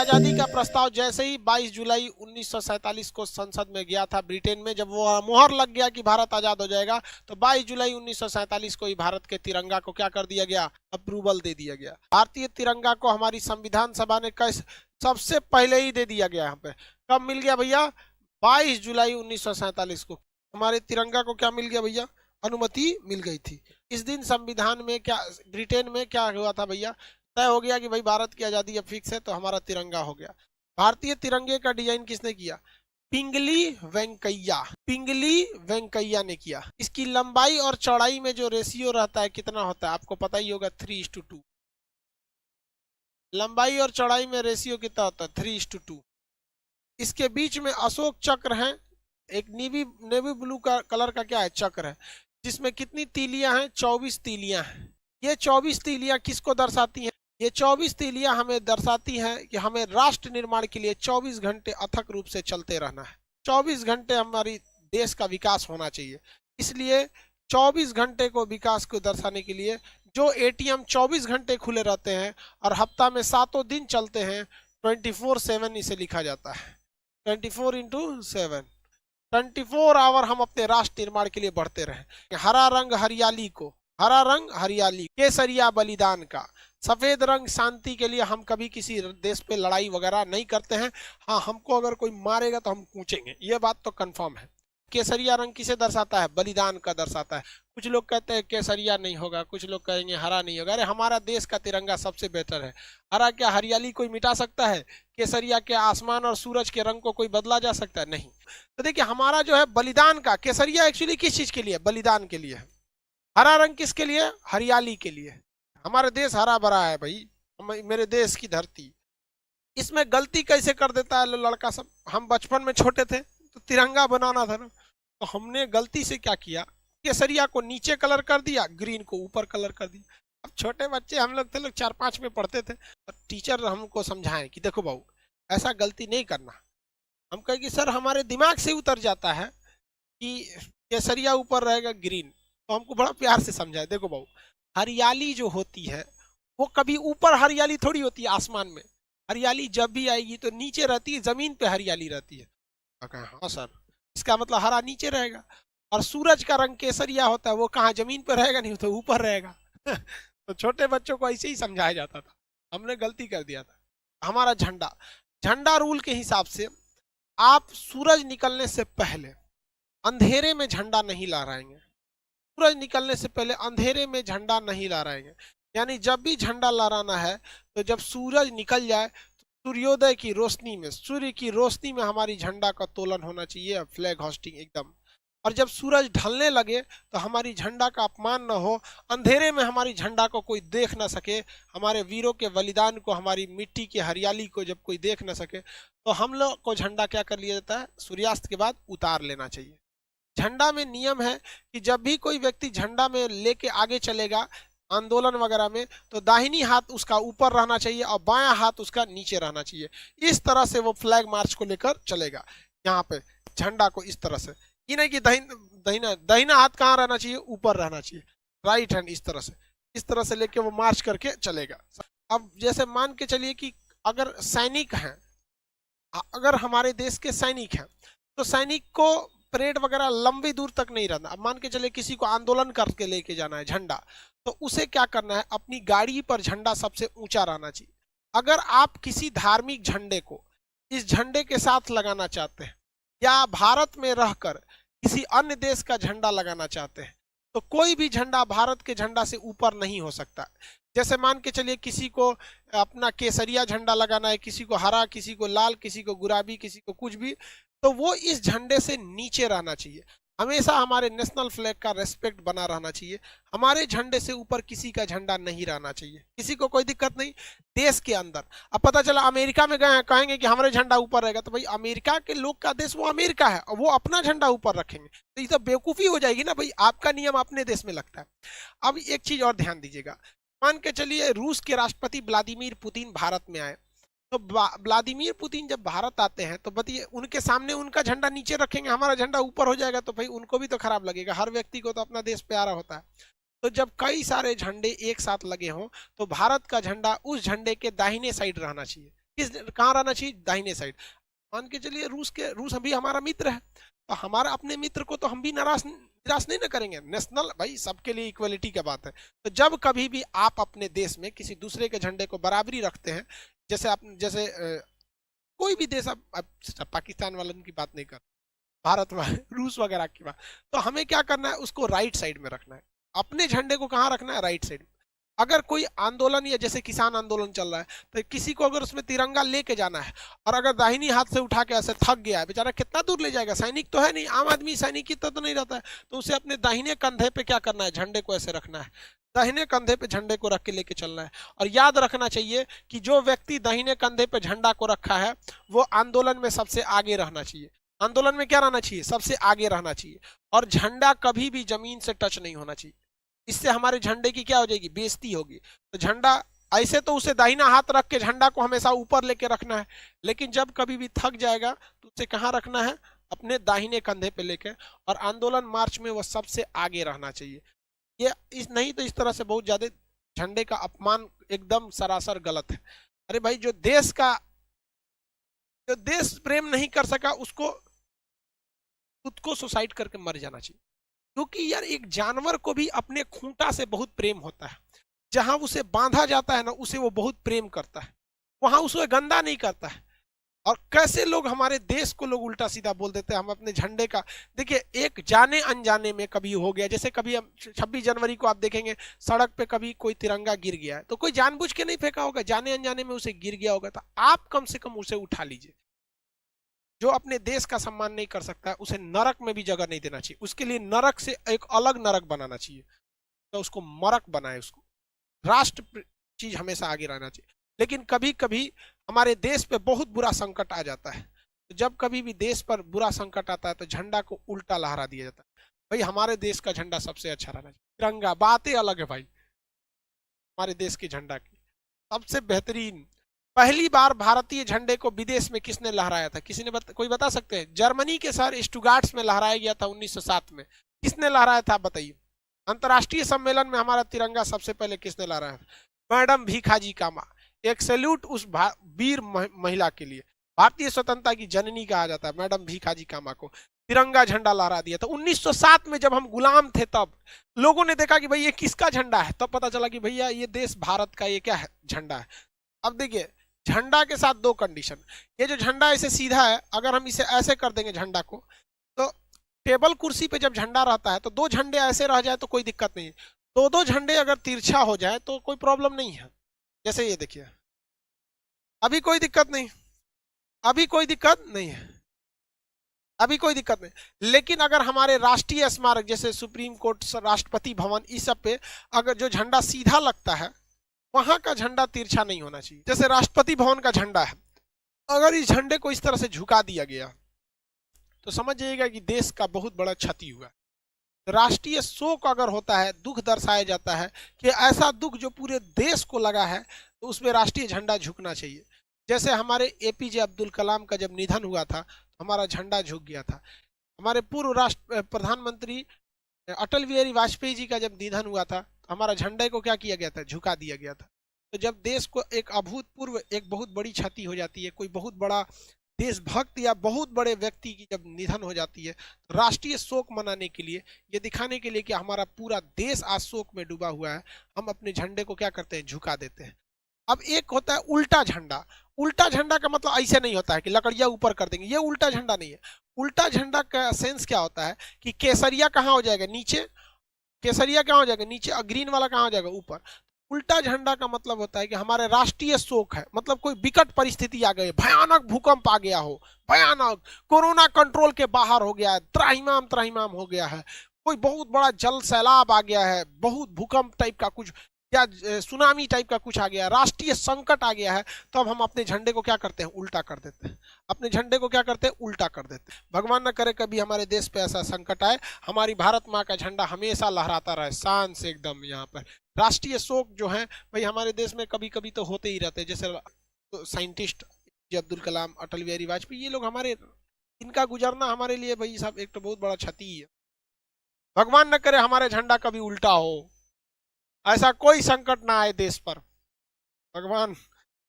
आजादी का प्रस्ताव जैसे ही 22 जुलाई 1947 को संसद में गया था ब्रिटेन में, जब वो मोहर लग गया कि भारत आजाद हो जाएगा, तो 22 जुलाई 1947 को ही भारत के तिरंगा को क्या कर दिया गया, अप्रूवल दे दिया गया। भारतीय तिरंगा को हमारी संविधान सभा ने कैसे सबसे पहले ही दे दिया गया। यहाँ पे कब मिल गया भैया, 22 जुलाई 1947 को हमारे तिरंगा को क्या मिल गया भैया, अनुमति मिल गई थी। इस दिन संविधान में क्या, ब्रिटेन में क्या हुआ था भैया, तय हो गया कि भाई भारत की आजादी अब फिक्स है, तो हमारा तिरंगा हो गया। भारतीय तिरंगे का डिजाइन किसने किया, पिंगली वेंकैया, पिंगली वेंकैया ने किया। इसकी लंबाई और चौड़ाई में जो रेशियो रहता है कितना होता है, आपको पता ही होगा, 3:2। लंबाई और चौड़ाई में रेशियो कितना होता है, 3:2। इसके बीच में अशोक चक्र है, एक नेवी ब्लू का कलर का क्या है, चक्र है, जिसमें कितनी तीलियां हैं, 24 तीलियां हैं। ये 24 तीलियां किसको दर्शाती हैं, ये 24 तीलियां हमें दर्शाती हैं कि हमें राष्ट्र निर्माण के लिए 24 घंटे अथक रूप से चलते रहना है। 24 घंटे हमारी देश का विकास होना चाहिए। इसलिए 24 घंटे को विकास को दर्शाने के लिए जो एटीएम 24 घंटे खुले रहते हैं और हफ्ता में 7 दिन चलते हैं, 24/7 इसे लिखा जाता है। 24/7, 24 आवर हम अपने राष्ट्र निर्माण के लिए बढ़ते रहें। हरा रंग हरियाली को, हरा रंग हरियाली, केसरिया बलिदान का, सफेद रंग शांति के लिए, हम कभी किसी देश पे लड़ाई वगैरह नहीं करते हैं। हाँ, हमको अगर कोई मारेगा तो हम कूचेंगे, ये बात तो कंफर्म है। केसरिया रंग किसे दर्शाता है, बलिदान का दर्शाता है। कुछ लोग कहते हैं केसरिया नहीं होगा, कुछ लोग कहेंगे हरा नहीं होगा। अरे हमारा देश का तिरंगा सबसे बेहतर है। हरा क्या हरियाली कोई मिटा सकता है, केसरिया के आसमान और सूरज के रंग को कोई बदला जा सकता है, नहीं। तो देखिए हमारा जो है बलिदान का, केसरिया एक्चुअली किस चीज के लिए, बलिदान के लिए है। हरा रंग किसके लिए, हरियाली के लिए। हमारे देश हरा भरा है भाई, मेरे देश की धरती। इसमें गलती कैसे कर देता है लड़का सब। हम बचपन में छोटे थे तो तिरंगा बनाना था ना, तो हमने गलती से क्या किया, केसरिया को नीचे कलर कर दिया, ग्रीन को ऊपर कलर कर दिया। अब छोटे बच्चे हम लोग थे, लोग 4-5 में पढ़ते थे, और टीचर हमको समझाएं कि देखो बाबू ऐसा गलती नहीं करना। हम कहे कि सर हमारे दिमाग से उतर जाता है कि केसरिया ऊपर रहेगा, ग्रीन। तो हमको बड़ा प्यार से समझाए, देखो बाबू हरियाली जो होती है वो कभी ऊपर हरियाली थोड़ी होती है आसमान में। हरियाली जब भी आएगी तो नीचे रहती है, जमीन पे हरियाली रहती है। हाँ सर, इसका मतलब हरा नीचे रहेगा। और सूरज का रंग केसरिया होता है, वो कहाँ जमीन पर रहेगा, नहीं तो ऊपर रहेगा। तो छोटे बच्चों को ऐसे ही समझाया जाता था, हमने गलती कर दिया था। हमारा झंडा, झंडा रूल के हिसाब से आप सूरज निकलने से पहले अंधेरे में झंडा नहीं लहराएंगे। सूरज निकलने से पहले अंधेरे में झंडा नहीं लहराएंगे। यानी जब भी झंडा लहराना है तो जब सूरज निकल जाए तो सूर्योदय की रोशनी में, सूर्य की रोशनी में हमारी झंडा का तोलन होना चाहिए, फ्लैग होस्टिंग एकदम। और जब सूरज ढलने लगे तो हमारी झंडा का अपमान न हो, अंधेरे में हमारी झंडा को कोई देख ना सके, हमारे वीरों के बलिदान को, हमारी मिट्टी की हरियाली को जब कोई देख ना सके, तो हम लोग को झंडा क्या कर लिया जाता है, सूर्यास्त के बाद उतार लेना चाहिए। झंडा में नियम है कि जब भी कोई व्यक्ति झंडा में लेके आगे चलेगा आंदोलन वगैरह में, तो दाहिनी हाथ उसका ऊपर रहना चाहिए और बायां हाथ उसका नीचे रहना चाहिए। इस तरह से वो फ्लैग मार्च को लेकर चलेगा। यहाँ पे झंडा को इस तरह से, ये नहीं कि दाहिना हाथ कहाँ रहना चाहिए, ऊपर रहना चाहिए, राइट हैंड इस तरह से लेके वो मार्च करके चलेगा। अब जैसे मान के चलिए कि अगर सैनिक हैं, अगर हमारे देश के सैनिक हैं, तो सैनिक को परेड वगैरह लंबी दूर तक नहीं रहना। अब मान के चले किसी को आंदोलन करके लेके जाना है झंडा, तो उसे क्या करना है, अपनी गाड़ी पर झंडा सबसे ऊंचा रहना चाहिए। अगर आप किसी धार्मिक झंडे को इस झंडे के साथ लगाना चाहते हैं, या भारत में रहकर किसी अन्य देश का झंडा लगाना चाहते हैं, तो कोई भी झंडा भारत के झंडा से ऊपर नहीं हो सकता। जैसे मान के चलिए किसी को अपना केसरिया झंडा लगाना है, किसी को हरा, किसी को लाल, किसी को गुलाबी, किसी को कुछ भी, तो वो इस झंडे से नीचे रहना चाहिए। हमेशा हमारे नेशनल फ्लैग का रेस्पेक्ट बना रहना चाहिए। हमारे झंडे से ऊपर किसी का झंडा नहीं रहना चाहिए, किसी को कोई दिक्कत नहीं। देश के अंदर अब पता चला अमेरिका में गए हैं, कहेंगे कि हमारे झंडा ऊपर रहेगा, तो भाई अमेरिका के लोग का देश वो अमेरिका है और वो अपना झंडा ऊपर रखेंगे, तो ये तो बेवकूफ़ी हो जाएगी ना भाई। आपका नियम अपने देश में लगता है। अब एक चीज़ और ध्यान दीजिएगा, मान के चलिए रूस के राष्ट्रपति व्लादिमीर पुतिन भारत में आए, तो व्लादिमीर पुतिन जब भारत आते हैं तो बताइए उनके सामने उनका झंडा नीचे रखेंगे, हमारा झंडा ऊपर हो जाएगा, तो भाई उनको भी तो खराब लगेगा। हर व्यक्ति को तो अपना देश प्यारा होता है। तो जब कई सारे झंडे एक साथ लगे हों तो भारत का झंडा उस झंडे के दाहिने साइड रहना चाहिए। किस कहाँ रहना चाहिए, दाहिने साइड। मान के चलिए रूस अभी हमारा मित्र है, तो हमारा अपने मित्र को तो हम भी निराश नहीं ना करेंगे। नेशनल भाई सबके लिए इक्वलिटी की बात है। तो जब कभी भी आप अपने देश में किसी दूसरे के झंडे को बराबरी रखते हैं, जैसे कोई भी देश, आप पाकिस्तान वालों की बात नहीं कर, भारत वाले, रूस वगैरह की बात, तो हमें क्या करना है, उसको राइट साइड में रखना है। अपने झंडे को कहाँ रखना है, राइट साइड में। अगर कोई आंदोलन या जैसे किसान आंदोलन चल रहा है, तो किसी को अगर उसमें तिरंगा लेके जाना है और अगर दाहिनी हाथ से उठा के ऐसे थक गया है बेचारा, कितना दूर ले जाएगा, सैनिक तो है नहीं, आम आदमी सैनिक की तो नहीं रहता है, तो उसे अपने दाहिने कंधे पे क्या करना है, झंडे को ऐसे रखना है, दाहिने कंधे पे झंडे को रख के लेके चलना है। और याद रखना चाहिए कि जो व्यक्ति दाहिने कंधे पे झंडा को रखा है वो आंदोलन में सबसे आगे रहना चाहिए। आंदोलन में क्या रहना चाहिए, सबसे आगे रहना चाहिए। और झंडा कभी भी जमीन से टच नहीं होना चाहिए, इससे हमारे झंडे की क्या हो जाएगी, बेइज्जती होगी। तो झंडा ऐसे तो उसे दाहिना हाथ रख के झंडा को हमेशा ऊपर लेके रखना है, लेकिन जब कभी भी थक जाएगा तो उसे कहाँ रखना है, अपने दाहिने कंधे पे लेके। और आंदोलन मार्च में वो सबसे आगे रहना चाहिए। ये नहीं तो इस तरह से बहुत ज्यादा झंडे का अपमान एकदम सरासर गलत है। अरे भाई, जो देश प्रेम नहीं कर सका उसको खुद को सुसाइड करके मर जाना चाहिए। क्योंकि यार एक जानवर को भी अपने खूंटा से बहुत प्रेम होता है, जहां उसे बांधा जाता है ना, उसे वो बहुत प्रेम करता है, वहां उसे गंदा नहीं करता है। और कैसे लोग हमारे देश को लोग उल्टा सीधा बोल देते हैं। हम अपने झंडे का देखिए, एक जाने अनजाने में कभी हो गया, जैसे कभी हम 26 जनवरी को आप देखेंगे सड़क पे कभी कोई तिरंगा गिर गया है, तो कोई जानबूझ के नहीं फेंका होगा, जाने अनजाने में उसे गिर गया होगा, तो आप कम से कम उसे उठा लीजिए। जो अपने देश का सम्मान नहीं कर सकता उसे नरक में भी जगह नहीं देना चाहिए, उसके लिए नरक से एक अलग नरक बनाना चाहिए, तो उसको मरक बनाए, उसको राष्ट्र चीज हमेशा आगे रहना चाहिए। लेकिन कभी कभी हमारे देश पे बहुत बुरा संकट आ जाता है, तो जब कभी भी देश पर बुरा संकट आता है तो झंडा को उल्टा लहरा दिया जाता है। भाई हमारे देश का झंडा सबसे अच्छा रहना चाहिए, तिरंगा बातें अलग है भाई, हमारे देश के झंडा की सबसे बेहतरीन। पहली बार भारतीय झंडे को विदेश में किसने लहराया था, किसी ने कोई बता सकते हैं? जर्मनी के शहर स्टुगार्ट्स में लहराया गया था 1907 में। किसने लहराया था, बताइए। अंतर्राष्ट्रीय सम्मेलन में हमारा तिरंगा सबसे पहले किसने लहराया था? मैडम भीखाजी कामा। एक सैल्यूट उस वीर महिला के लिए, भारतीय स्वतंत्रता की जननी कहा जाता है मैडम भीखाजी कामा को। तिरंगा झंडा लहरा दिया था 1907 में, जब हम गुलाम थे तब लोगों ने देखा कि भाई ये किसका झंडा है, तब पता चला कि भैया ये देश भारत का ये क्या है, झंडा है। अब देखिए, झंडा के साथ दो कंडीशन। ये जो झंडा ऐसे सीधा है, अगर हम इसे ऐसे कर देंगे झंडा को, तो टेबल कुर्सी पे जब झंडा रहता है तो दो झंडे ऐसे रह जाए तो कोई दिक्कत नहीं है, दो दो झंडे अगर तिरछा हो जाए तो कोई प्रॉब्लम नहीं है। जैसे ये देखिए, अभी कोई दिक्कत नहीं, अभी कोई दिक्कत नहीं है, अभी कोई दिक्कत नहीं। लेकिन अगर हमारे राष्ट्रीय स्मारक जैसे सुप्रीम कोर्ट, राष्ट्रपति भवन, इस सब पे अगर जो झंडा सीधा लगता है, वहां का झंडा तिरछा नहीं होना चाहिए। जैसे राष्ट्रपति भवन का झंडा है, अगर इस झंडे को इस तरह से झुका दिया गया तो समझ जाइएगा कि देश का बहुत बड़ा क्षति हुआ। राष्ट्रीय शोक अगर होता है, दुख दर्शाया जाता है कि ऐसा दुख जो पूरे देश को लगा है, तो उसमें राष्ट्रीय झंडा झुकना चाहिए। जैसे हमारे एपीजे अब्दुल कलाम का जब निधन हुआ था, हमारा झंडा झुक गया था। हमारे पूर्व राष्ट्र प्रधानमंत्री अटल बिहारी वाजपेयी जी का जब निधन हुआ था, तो हमारा झंडे को क्या किया गया था, झुका दिया गया था। तो जब देश को एक अभूतपूर्व, एक बहुत बड़ी क्षति हो जाती है, कोई बहुत बड़ा देशभक्त या बहुत बड़े व्यक्ति की जब निधन हो जाती है, तो राष्ट्रीय शोक मनाने के लिए, ये दिखाने के लिए कि हमारा पूरा देश आज शोक में डूबा हुआ है, हम अपने झंडे को क्या करते हैं, झुका देते हैं। अब एक होता है उल्टा झंडा। उल्टा झंडा का मतलब ऐसे नहीं होता है कि लकड़ियां ऊपर कर देंगे, ये उल्टा झंडा नहीं है। उल्टा झंडा का सेंस क्या होता है कि केसरिया कहाँ हो जाएगा, नीचे, केसरिया कहाँ हो जाएगा, नीचे, और ग्रीन वाला कहाँ हो जाएगा, ऊपर। उल्टा झंडा का मतलब होता है कि हमारे राष्ट्रीय शोक है, मतलब कोई विकट परिस्थिति आ गई, भयानक भूकंप आ गया हो, भयानक कोरोना कंट्रोल के बाहर हो गया है, त्राहिमाम त्राहिमाम हो गया है, कोई बहुत बड़ा जल सैलाब आ गया है, बहुत भूकंप टाइप का कुछ या सुनामी टाइप का कुछ आ गया, राष्ट्रीय संकट आ गया है, तो अब हम अपने झंडे को क्या करते हैं, उल्टा कर देते हैं। अपने झंडे को क्या करते हैं, उल्टा कर देते हैं। भगवान न करे कभी हमारे देश पे ऐसा संकट आए, हमारी भारत माँ का झंडा हमेशा लहराता रहे शान से एकदम। यहाँ पर राष्ट्रीय शोक जो है भाई हमारे देश में कभी कभी तो होते ही रहते हैं। जैसे साइंटिस्ट अब्दुल कलाम, अटल बिहारी वाजपेयी, ये लोग हमारे, इनका गुजरना हमारे लिए भाई साहब एक तो बहुत बड़ा क्षति है। भगवान न करे हमारे झंडा कभी उल्टा हो, ऐसा कोई संकट ना आए देश पर, भगवान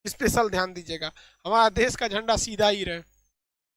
स्पेशल ध्यान दीजिएगा, हमारा देश का झंडा सीधा ही रहे।